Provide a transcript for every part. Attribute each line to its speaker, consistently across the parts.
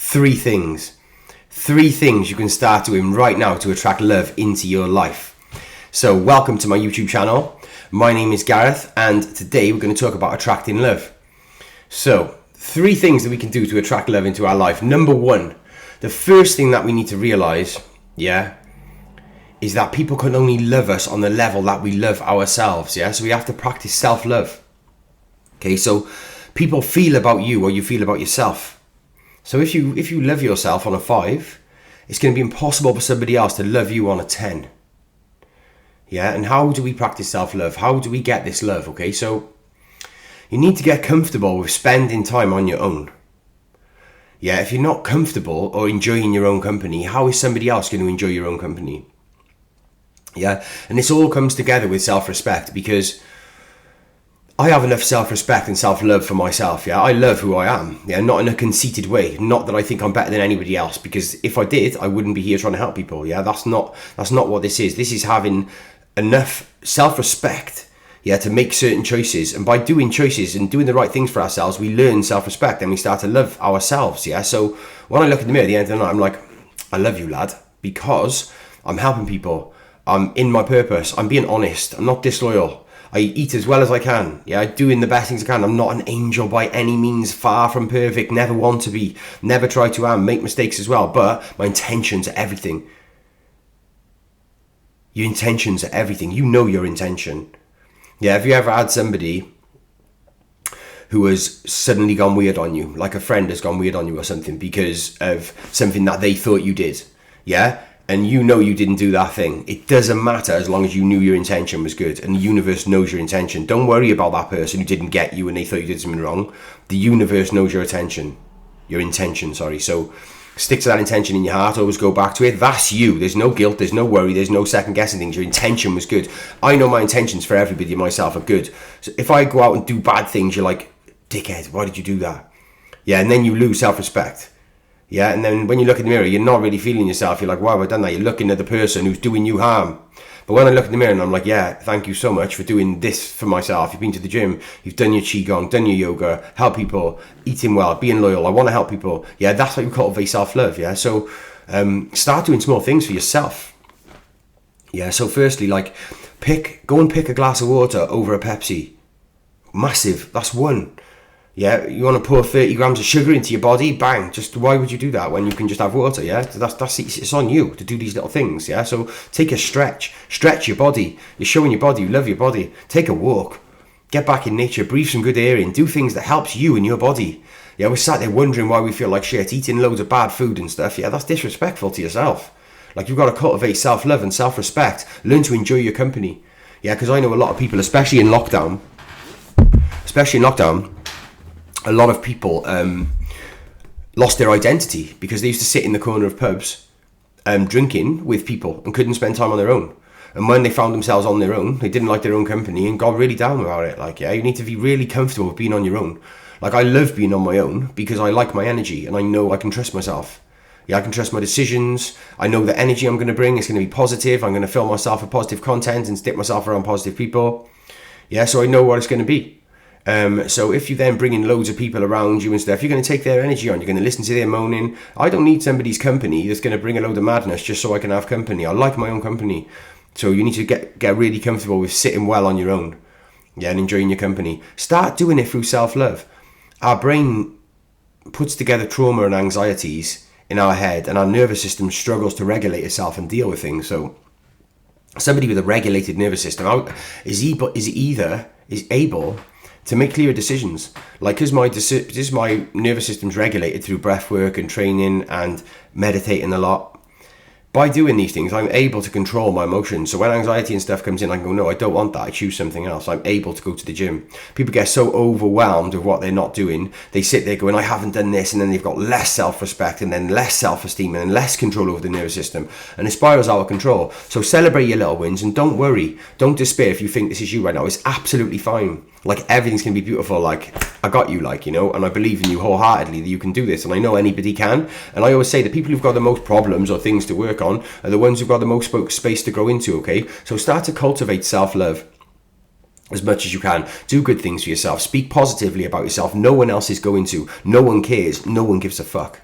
Speaker 1: three things. Three things you can start doing right now to attract love into your life. So welcome to my YouTube channel. My name is Gareth, and today we're going to talk about attracting love. So, three things that we can do to attract love into our life. Number one, the first thing that we need to realize, is that people can only love us on the level that we love ourselves, So we have to practice self-love. Okay, so people feel about you or you feel about yourself. So if you love yourself on a 5, it's going to be impossible for somebody else to love you on a 10. And how do we practice self-love? How do we get this love? Okay, so you need to get comfortable with spending time on your own. If you're not comfortable or enjoying your own company, how is somebody else going to enjoy your own company? And this all comes together with self-respect, because I have enough self-respect and self-love for myself. I love who I am. Not in a conceited way. Not that I think I'm better than anybody else, because if I did, I wouldn't be here trying to help people. That's not what this is. This is having enough self-respect, to make certain choices. And by doing choices and doing the right things for ourselves, we learn self-respect and we start to love ourselves. So when I look in the mirror at the end of the night, I'm like, I love you, lad, because I'm helping people. I'm in my purpose. I'm being honest. I'm not disloyal. I eat as well as I can. Doing the best things I can. I'm not an angel by any means, far from perfect, never want to be, never try to am, make mistakes as well. But my intentions are everything. Your intentions are everything. You know your intention. Have you ever had somebody who has suddenly gone weird on you, like a friend has gone weird on you or something because of something that they thought you did? And you know you didn't do that thing. It doesn't matter as long as you knew your intention was good, and the universe knows your intention. Don't worry about that person who didn't get you and they thought you did something wrong. The universe knows your intention. So stick to that intention in your heart. Always go back to it. That's you. There's no guilt. There's no worry. There's no second guessing things. Your intention was good. I know my intentions for everybody and myself are good. So if I go out and do bad things, you're like, dickhead, why did you do that? And then you lose self-respect. And then when you look in the mirror, you're not really feeling yourself. You're like, why have I done that? You're looking at the person who's doing you harm. But when I look in the mirror and I'm like, thank you so much for doing this for myself. You've been to the gym, you've done your qigong, done your yoga, help people, eating well, being loyal. I want to help people. That's how you cultivate self-love. So start doing small things for yourself. So firstly, go and pick a glass of water over a Pepsi. Massive. That's one. You want to pour 30 grams of sugar into your body? Bang! Just why would you do that when you can just have water? That's it's on you to do these little things. So take a stretch your body. You're showing your body you love your body. Take a walk, get back in nature, breathe some good air in, do things that helps you and your body. We're sat there wondering why we feel like shit, eating loads of bad food and stuff. That's disrespectful to yourself. You've got to cultivate self-love and self-respect. Learn to enjoy your company. Because I know a lot of people, especially in lockdown, a lot of people lost their identity because they used to sit in the corner of pubs drinking with people and couldn't spend time on their own. And when they found themselves on their own, they didn't like their own company and got really down about it. You need to be really comfortable with being on your own. I love being on my own because I like my energy and I know I can trust myself. I can trust my decisions. I know the energy I'm going to bring is going to be positive. I'm going to fill myself with positive content and stick myself around positive people. So I know what it's going to be. So if you then bring in loads of people around you and stuff, you're going to take their energy on. You're going to listen to their moaning. I don't need somebody's company that's going to bring a load of madness just so I can have company. I like my own company. So you need to get really comfortable with sitting well on your own. And enjoying your company. Start doing it through self-love. Our brain puts together trauma and anxieties in our head, and our nervous system struggles to regulate itself and deal with things. So somebody with a regulated nervous system is able to make clearer decisions. Because my nervous system's regulated through breath work and training and meditating a lot. By doing these things, I'm able to control my emotions. So when anxiety and stuff comes in, I can go, no, I don't want that. I choose something else. I'm able to go to the gym. People get so overwhelmed with what they're not doing. They sit there going, I haven't done this. And then they've got less self-respect and then less self-esteem and then less control over the nervous system. And it spirals out of control. So celebrate your little wins and don't worry. Don't despair if you think this is you right now. It's absolutely fine. Everything's going to be beautiful. I got you, and I believe in you wholeheartedly that you can do this. And I know anybody can. And I always say the people who've got the most problems or things to work on are the ones who've got the most space to grow into, okay? So start to cultivate self-love as much as you can. Do good things for yourself. Speak positively about yourself. No one else is going to. No one cares. No one gives a fuck.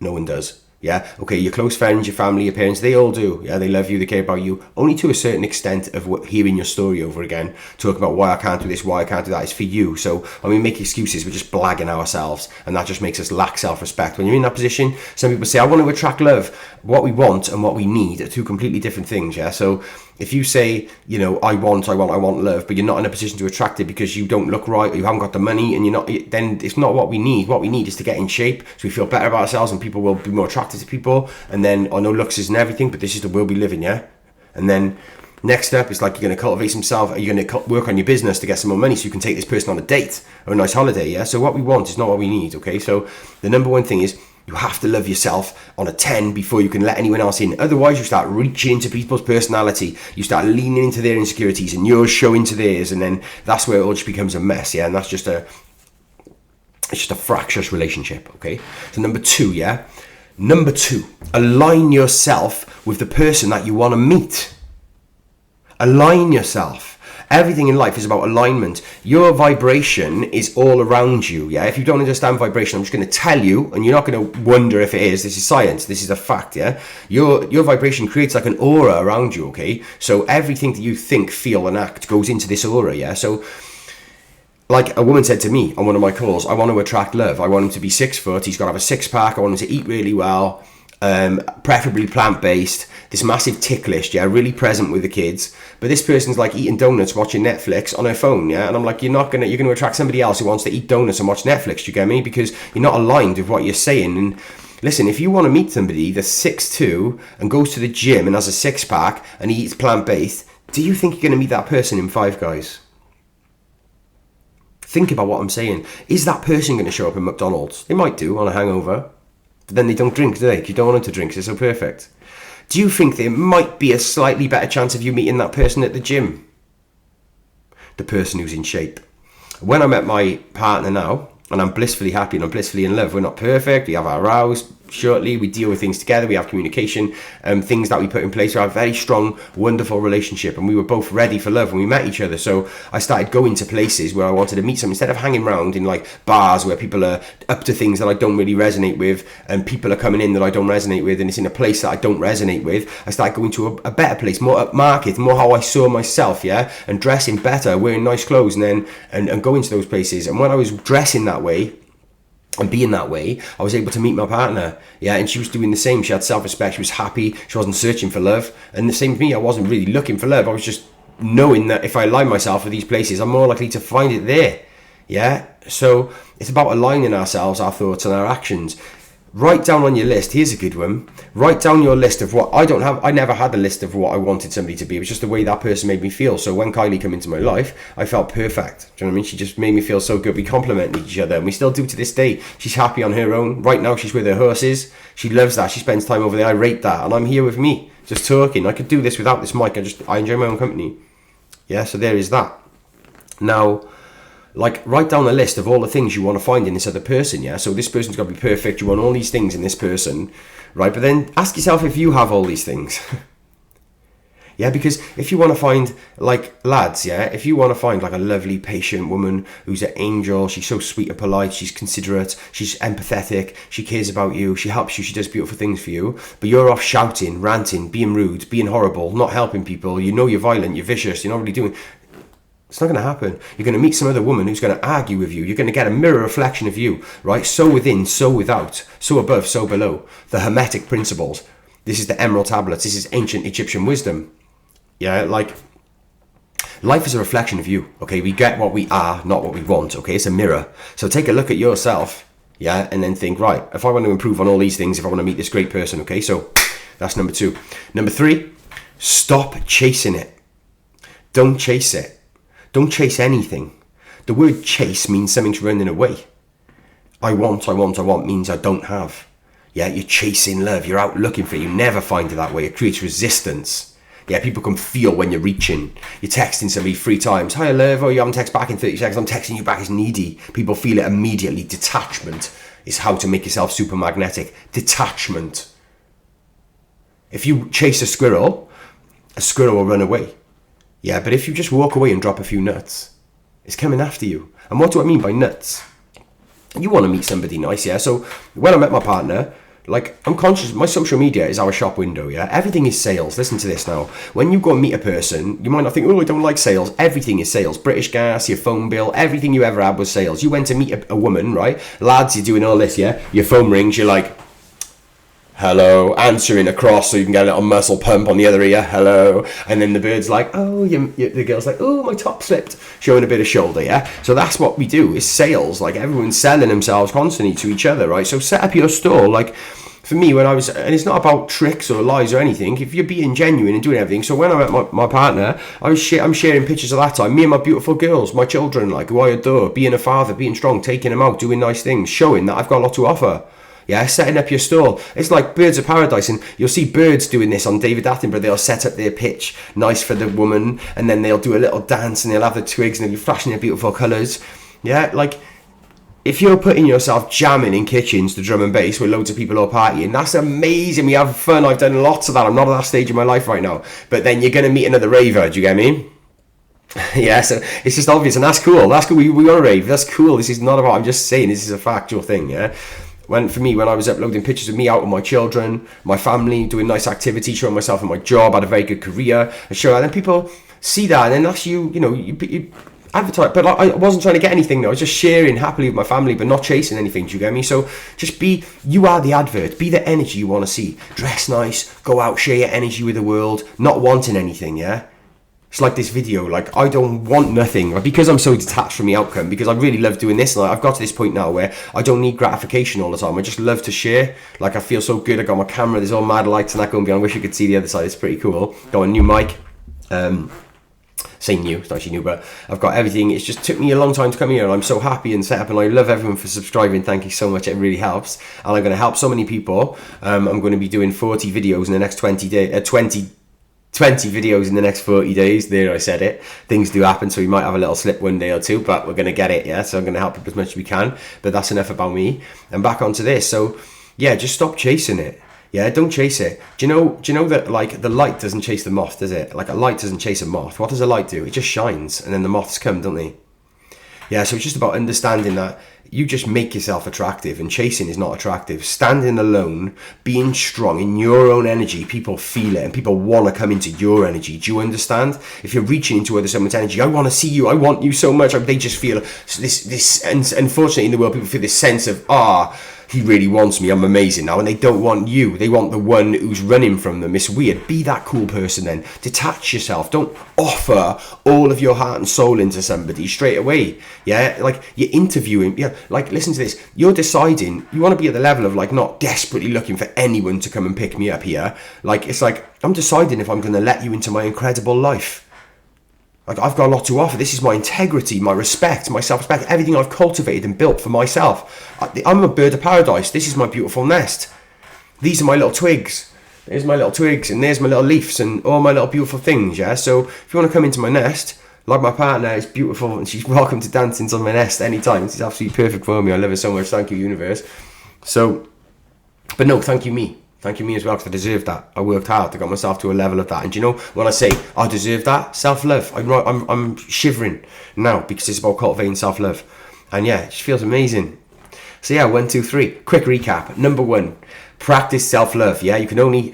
Speaker 1: No one does. Yeah, okay, your close friends, your family, your parents, they all do. Yeah, they love you, they care about you. Only to a certain extent of hearing your story over again, talking about why I can't do this, why I can't do that, is for you. So when we make excuses, we're just blagging ourselves, and that just makes us lack self-respect. When you're in that position, some people say, I want to attract love. What we want and what we need are two completely different things, yeah? So if you say, you know, I want love, but you're not in a position to attract it because you don't look right, or you haven't got the money, and you're not, then it's not what we need. What we need is to get in shape so we feel better about ourselves, and people will be more attracted to people. And then, I know looks isn't everything, but this is the world we live in, yeah? And then next step is like, you're going to cultivate some self, you're going to work on your business to get some more money so you can take this person on a date or a nice holiday, yeah? So what we want is not what we need, okay? So the number one thing is, you have to love yourself on a 10 before you can let anyone else in. Otherwise, you start reaching into people's personality. You start leaning into their insecurities and yours show into theirs. And then that's where it all just becomes a mess, yeah? And that's just it's just a fractious relationship, okay? So number two, yeah? Number two, align yourself with the person that you want to meet. Align yourself. Everything in life is about alignment. Your vibration is all around you, yeah? If you don't understand vibration, I'm just going to tell you, and you're not going to wonder if it is. This is science. This is a fact, yeah? Your vibration creates like an aura around you, okay? So everything that you think, feel, and act goes into this aura, yeah? So like a woman said to me on one of my calls, I want to attract love. I want him to be 6 foot. He's got to have a six-pack. I want him to eat really well. Preferably plant-based, this massive tick list, yeah, really present with the kids. But this person's like eating donuts, watching Netflix on her phone, yeah. And I'm like, you're going to attract somebody else who wants to eat donuts and watch Netflix. Do you get me? Because you're not aligned with what you're saying. And listen, if you want to meet somebody that's 6'2" and goes to the gym and has a six-pack and he eats plant-based, do you think you're going to meet that person in Five Guys? Think about what I'm saying. Is that person going to show up in McDonald's? They might do on a hangover. But then they don't drink, do they? You don't want them to drink, so they're so perfect. Do you think there might be a slightly better chance of you meeting that person at the gym? The person who's in shape. When I met my partner now, and I'm blissfully happy and I'm blissfully in love, we're not perfect, we have our rows, shortly we deal with things together, we have communication, things that we put in place. We have a very strong, wonderful relationship, and we were both ready for love when we met each other. So I started going to places where I wanted to meet someone instead of hanging around in like bars where people are up to things that I don't really resonate with, and people are coming in that I don't resonate with, and it's in a place that I don't resonate with. I started going to a better place, more upmarket, more how I saw myself, yeah, and dressing better, wearing nice clothes, and then and going to those places. And when I was dressing that way and being that way, I was able to meet my partner, yeah, and she was doing the same. She had self-respect, she was happy, she wasn't searching for love. And the same with me, I wasn't really looking for love, I was just knowing that if I align myself with these places, I'm more likely to find it there, yeah. So it's about aligning ourselves, our thoughts and our actions. Write down on your list, here's a good one, write down your list of what I never had a list of what I wanted somebody to be. It was just the way that person made me feel. So when Kylie came into my life, I felt perfect. Do you know what I mean? She just made me feel so good. We complemented each other, and we still do to this day. She's happy on her own. Right now she's with her horses. She loves that. She spends time over there. I rate that. And I'm here with me, just talking. I could do this without this mic. I enjoy my own company. Yeah, so there is that. Now, like, write down a list of all the things you want to find in this other person, yeah? So this person's got to be perfect. You want all these things in this person, right? But then ask yourself if you have all these things. Yeah, because if you want to find, like, lads, yeah? If you want to find, like, a lovely, patient woman who's an angel, she's so sweet and polite, she's considerate, she's empathetic, she cares about you, she helps you, she does beautiful things for you, but you're off shouting, ranting, being rude, being horrible, not helping people, you know you're violent, you're vicious, you're not really doing... It's not going to happen. You're going to meet some other woman who's going to argue with you. You're going to get a mirror reflection of you, right? So within, so without, so above, so below. The Hermetic principles. This is the Emerald Tablets. This is ancient Egyptian wisdom. Yeah, like, life is a reflection of you, okay? We get what we are, not what we want, okay? It's a mirror. So take a look at yourself, yeah? And then think, right, if I want to improve on all these things, if I want to meet this great person, okay? So that's number 2. Number 3, stop chasing it. Don't chase it. Don't chase anything. The word chase means something's running away. I want means I don't have. Yeah, you're chasing love. You're out looking for it. You never find it that way. It creates resistance. Yeah, people can feel when you're reaching. You're texting somebody 3 times. Hi, love. Oh, you haven't texted back in 30 seconds. I'm texting you back as needy. People feel it immediately. Detachment is how to make yourself super magnetic. Detachment. If you chase a squirrel will run away. Yeah, but if you just walk away and drop a few nuts, it's coming after you. And what do I mean by nuts? You want to meet somebody nice, yeah? So when I met my partner, Like, I'm conscious, my social media is our shop window, yeah? Everything is sales. Listen to this now. When you go and meet a person, you might not think, oh, I don't like sales. Everything is sales. British Gas, your phone bill, everything you ever had was sales. You went to meet a woman, right? Lads, you're doing all this, yeah? Your phone rings, you're like, hello, answering across so you can get a little muscle pump on the other ear, hello. And then the bird's like, oh, the girl's like, oh, my top slipped, showing a bit of shoulder, yeah? So that's what we do, is sales. Like, everyone's selling themselves constantly to each other, right? So set up your store. Like, for me, when I was, and it's not about tricks or lies or anything, if you're being genuine and doing everything. So when I met my partner, I'm sharing pictures of that time, me and my beautiful girls, my children, like, who I adore, being a father, being strong, taking them out, doing nice things, showing that I've got a lot to offer. Yeah, setting up your stall. It's like Birds of Paradise, and you'll see birds doing this on David Attenborough. They'll set up their pitch nice for the woman, and then they'll do a little dance, and they'll have the twigs, and they'll be flashing their beautiful colours. Yeah, like, if you're putting yourself jamming in kitchens to drum and bass with loads of people all partying, that's amazing. We have fun. I've done lots of that. I'm not at that stage in my life right now. But then you're going to meet another raver. Do you get me? Yeah, so it's just obvious, and that's cool. That's cool. We want to rave. That's cool. This is not about, I'm just saying, this is a factual thing, yeah? When I was uploading pictures of me out with my children, my family, doing nice activities, showing myself in my job, had a very good career, and then people see that, and then that's you advertise. But I wasn't trying to get anything, though. I was just sharing happily with my family, but not chasing anything. Do you get me? So just you are the advert. Be the energy you want to see. Dress nice, go out, share your energy with the world, not wanting anything, yeah? It's like this video, like, I don't want nothing, like, because I'm so detached from the outcome, because I really love doing this, and I've got to this point now where I don't need gratification all the time. I just love to share. Like, I feel so good. I got my camera, there's all mad lights and that going behind. I wish you could see the other side. It's pretty cool. Got a new mic. Say new, it's not actually new, but I've got everything. It's just took me a long time to come here, and I'm so happy and set up, and I love everyone for subscribing. Thank you so much. It really helps, and I'm going to help so many people. I'm going to be doing 40 videos in the next 20 videos in the next 40 days. There, I said it. Things do happen, so we might have a little slip one day or two, but we're going to get it, yeah? So I'm going to help people as much as we can, but that's enough about me. And back onto this. So, yeah, just stop chasing it. Yeah, don't chase it. Do you know that, like, the light doesn't chase the moth, does it? Like, a light doesn't chase a moth. What does a light do? It just shines, and then the moths come, don't they? Yeah, so it's just about understanding that you just make yourself attractive, and chasing is not attractive. Standing alone, being strong in your own energy, people feel it, and people want to come into your energy. Do you understand? If you're reaching into someone's energy, I want to see you, I want you so much, they just feel this, and unfortunately in the world, people feel this sense of, he really wants me, I'm amazing now, and they don't want you, they want the one who's running from them. It's weird. Be that cool person then. Detach yourself. Don't offer all of your heart and soul into somebody straight away. Yeah, like, you're interviewing, yeah, like, listen to this, you're deciding, you want to be at the level of, like, not desperately looking for anyone to come and pick me up here. Like, it's like, I'm deciding if I'm going to let you into my incredible life. Like, I've got a lot to offer. This is my integrity, my respect, my self-respect, everything I've cultivated and built for myself. I'm a bird of paradise. This is my beautiful nest. These are my little twigs. There's my little twigs, and there's my little leaves, and all my little beautiful things, yeah? So if you want to come into my nest, like my partner is beautiful, and she's welcome to dance into my nest anytime. She's absolutely perfect for me. I love her so much. Thank you, universe. So, but no, thank you, me. Thank you, me, as well, because I deserve that. I worked hard to get myself to a level of that. And you know, when I say I deserve that, self-love, I'm shivering now, because it's about cultivating self-love. And yeah, it just feels amazing. So yeah, 1, 2, 3. Quick recap. Number 1, practice self-love. Yeah,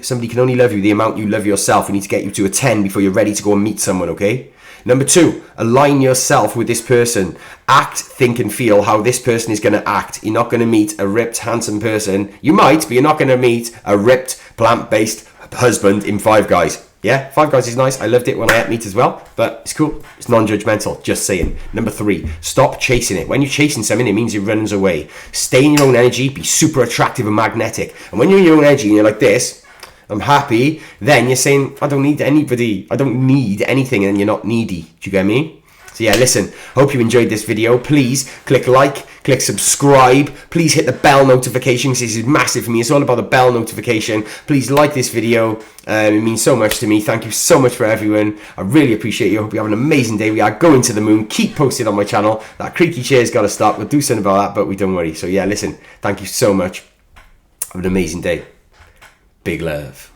Speaker 1: somebody can only love you the amount you love yourself. We need to get you to a 10 before you're ready to go and meet someone, okay? Number 2, align yourself with this person. Act, think, and feel how this person is going to act. You're not going to meet a ripped, handsome person. You might, but you're not going to meet a ripped, plant-based husband in Five Guys. Yeah, Five Guys is nice. I loved it when I ate meat as well, but it's cool. It's non-judgmental, just saying. Number 3, stop chasing it. When you're chasing something, it means it runs away. Stay in your own energy, be super attractive and magnetic. And when you're in your own energy and you're like this, I'm happy, then you're saying, I don't need anybody, I don't need anything, and you're not needy. Do you get me? So yeah, listen, hope you enjoyed this video. Please click like, click subscribe, please hit the bell notification, because this is massive for me. It's all about the bell notification. Please like this video, it means so much to me. Thank you so much for everyone. I really appreciate you. I hope you have an amazing day. We are going to the moon. Keep posted on my channel. That creaky chair's got to stop. We'll do something about that, but we don't worry. So yeah, listen, thank you so much. Have an amazing day. Big love.